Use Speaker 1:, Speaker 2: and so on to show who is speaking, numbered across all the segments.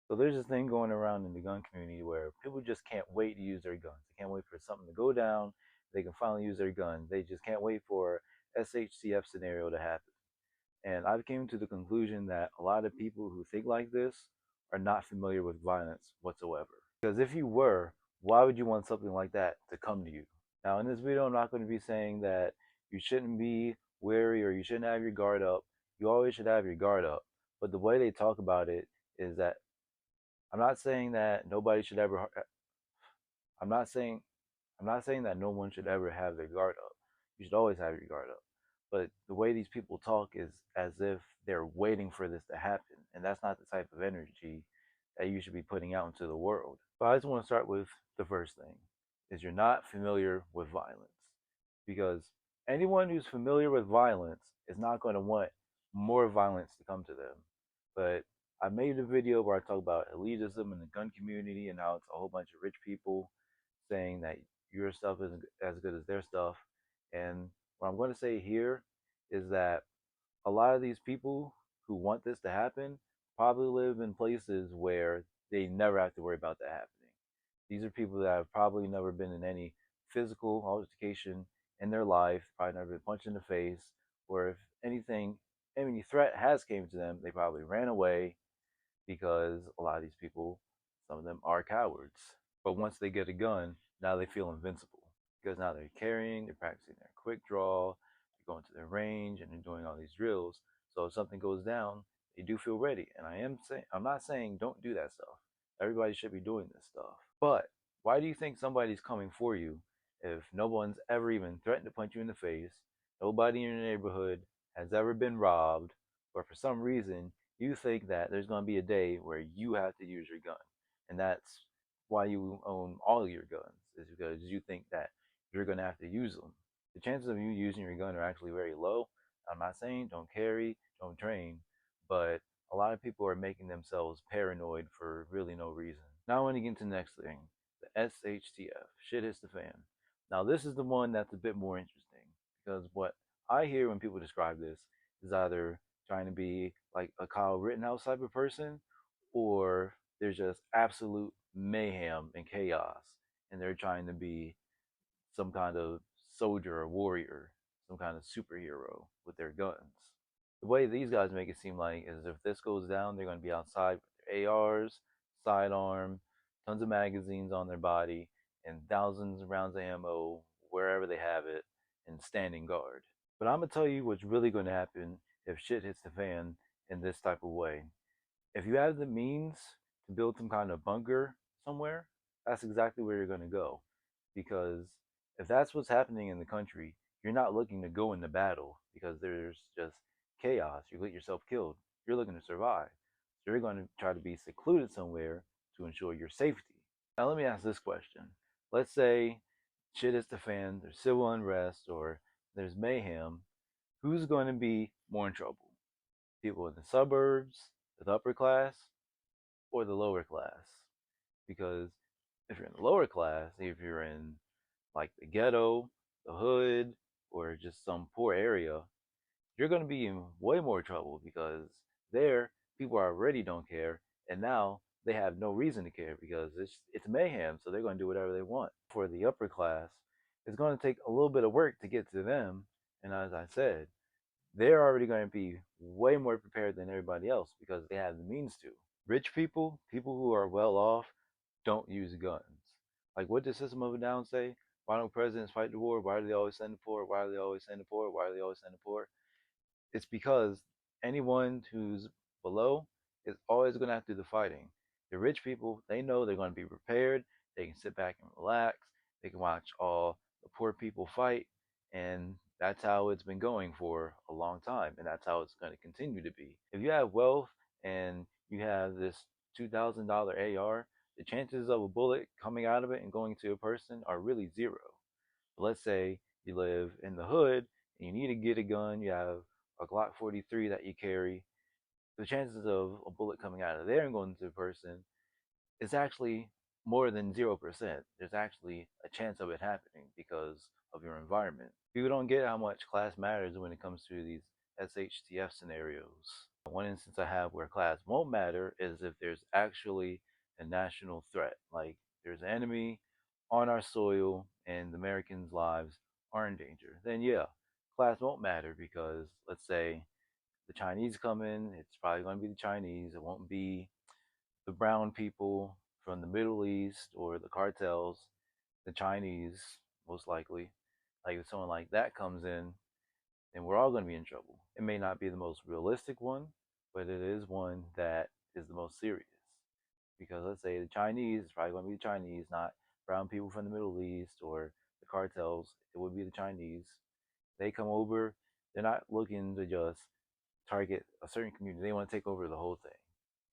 Speaker 1: So there's this thing going around in the gun community where people just can't wait to use their guns. They can't wait for something to go down. They can finally use their gun. They just can't wait for SHCF scenario to happen. And I've came to the conclusion that a lot of people who think like this are not familiar with violence whatsoever. Because if you were, why would you want something like that to come to you? Now, in this video, I'm not going to be saying that you shouldn't be wary or you shouldn't have your guard up. You always should have your guard up. But the way they talk about it is that I'm not saying that nobody should ever. I'm not saying I'm not saying that no one should ever have their guard up. You should always have your guard up. But the way these people talk is as if they're waiting for this to happen, and that's not the type of energy that you should be putting out into the world. But I just want to start with the first thing: is you're not familiar with violence, because anyone who's familiar with violence is not going to want more violence to come to them. But I made a video where I talk about elitism in the gun community and how it's a whole bunch of rich people saying that your stuff isn't as good as their stuff. And what I'm going to say here is that a lot of these people who want this to happen probably live in places where they never have to worry about that happening. These are people that have probably never been in any physical altercation in their life, probably never been punched in the face, or if anything, any threat has came to them, they probably ran away because a lot of these people, some of them are cowards. But once they get a gun, now they feel invincible because now they're carrying, they're practicing their quick draw, they're going to their range, and they're doing all these drills. So if something goes down, they do feel ready. And I'm not saying don't do that stuff. Everybody should be doing this stuff. But why do you think somebody's coming for you if no one's ever even threatened to punch you in the face? Nobody in your neighborhood has ever been robbed, but for some reason you think that there's going to be a day where you have to use your gun. And that's why you own all your guns, is because you think that you're going to have to use them. The chances of you using your gun are actually very low. I'm not saying don't carry, don't train, but a lot of people are making themselves paranoid for really no reason. Now I want to get into the next thing, the SHTF, shit hits the fan. Now this is the one that's a bit more interesting because what I hear when people describe this is either trying to be like a Kyle Rittenhouse type of person, or there's just absolute mayhem and chaos, and they're trying to be some kind of soldier or warrior, some kind of superhero with their guns. The way these guys make it seem like is if this goes down, they're going to be outside with their ARs, sidearm, tons of magazines on their body, and thousands of rounds of ammo wherever they have it, and standing guard. But I'm gonna tell you what's really going to happen if shit hits the fan in this type of way. If you have the means to build some kind of bunker somewhere, that's exactly where you're going to go. Because if that's what's happening in the country, you're not looking to go into battle because there's just chaos. You get yourself killed. You're looking to survive. So you're going to try to be secluded somewhere to ensure your safety. Now, let me ask this question. Let's say shit hits the fan, there's civil unrest, or there's mayhem. Who's going to be more in trouble? People in the suburbs, the upper class, or the lower class? Because if you're in the lower class, if you're in like the ghetto, the hood, or just some poor area, you're going to be in way more trouble because there people already don't care, and now they have no reason to care because it's mayhem, so they're going to do whatever they want. For the upper class, it's going to take a little bit of work to get to them, and as I said, they're already going to be way more prepared than everybody else because they have the means to. Rich people, people who are well off, don't use guns. Like what does System of a Down say? Why don't presidents fight the war? Why do they always send the poor? Why do they always send the poor? Why do they always send the poor? It's because anyone who's below is always going to have to do the fighting. The rich people, they know they're going to be prepared. They can sit back and relax. They can watch all the poor people fight. And that's how it's been going for a long time. And that's how it's going to continue to be. If you have wealth and you have this $2,000 AR, the chances of a bullet coming out of it and going to a person are really zero. But let's say you live in the hood and you need to get a gun, you have a Glock 43 that you carry, the chances of a bullet coming out of there and going to a person is actually more than 0%. There's actually a chance of it happening because of your environment. People don't get how much class matters when it comes to these SHTF scenarios. One instance I have where class won't matter is if there's actually a national threat, like there's an enemy on our soil and the Americans' lives are in danger. Then yeah, class won't matter because let's say the Chinese come in, it's probably going to be the Chinese. It won't be the brown people from the Middle East or the cartels, the Chinese, most likely. Like if someone like that comes in, then we're all going to be in trouble. It may not be the most realistic one, but it is one that is the most serious. Because let's say the Chinese, it's probably going to be the Chinese, not brown people from the Middle East or the cartels. It would be the Chinese. They come over, they're not looking to just target a certain community. They want to take over the whole thing.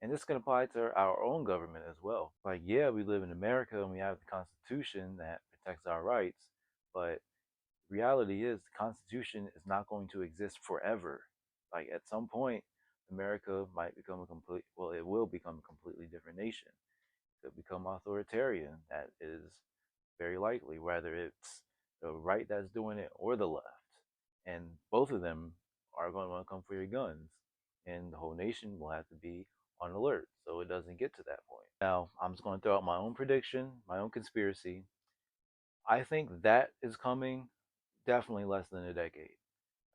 Speaker 1: And this can apply to our own government as well. Like, yeah, we live in America and we have the Constitution that protects our rights, but reality is the Constitution is not going to exist forever. Like, at some point, America might become it will become a completely different nation. It will become authoritarian. That is very likely, whether it's the right that's doing it or the left. And both of them are going to want to come for your guns. And the whole nation will have to be on alert so it doesn't get to that point. Now, I'm just going to throw out my own prediction, my own conspiracy. I think that is coming definitely less than a decade.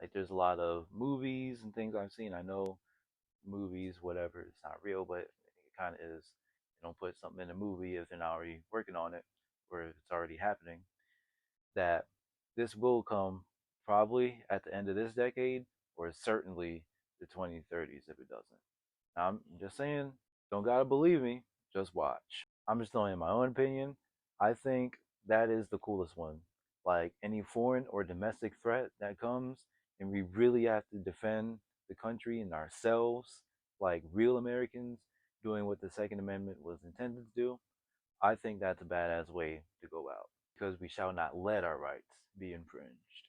Speaker 1: Like, there's a lot of movies and things I've seen. I know movies, whatever, it's not real, but it kind of is. They don't put something in a movie if they're not already working on it or if it's already happening. That this will come probably at the end of this decade or certainly the 2030s if it doesn't. Now, I'm just saying, don't gotta believe me, just watch. I'm just throwing in my own opinion. I think that is the coolest one. Like any foreign or domestic threat that comes, and we really have to defend the country and ourselves, like real Americans doing what the Second Amendment was intended to do. I think that's a badass way to go out because we shall not let our rights be infringed.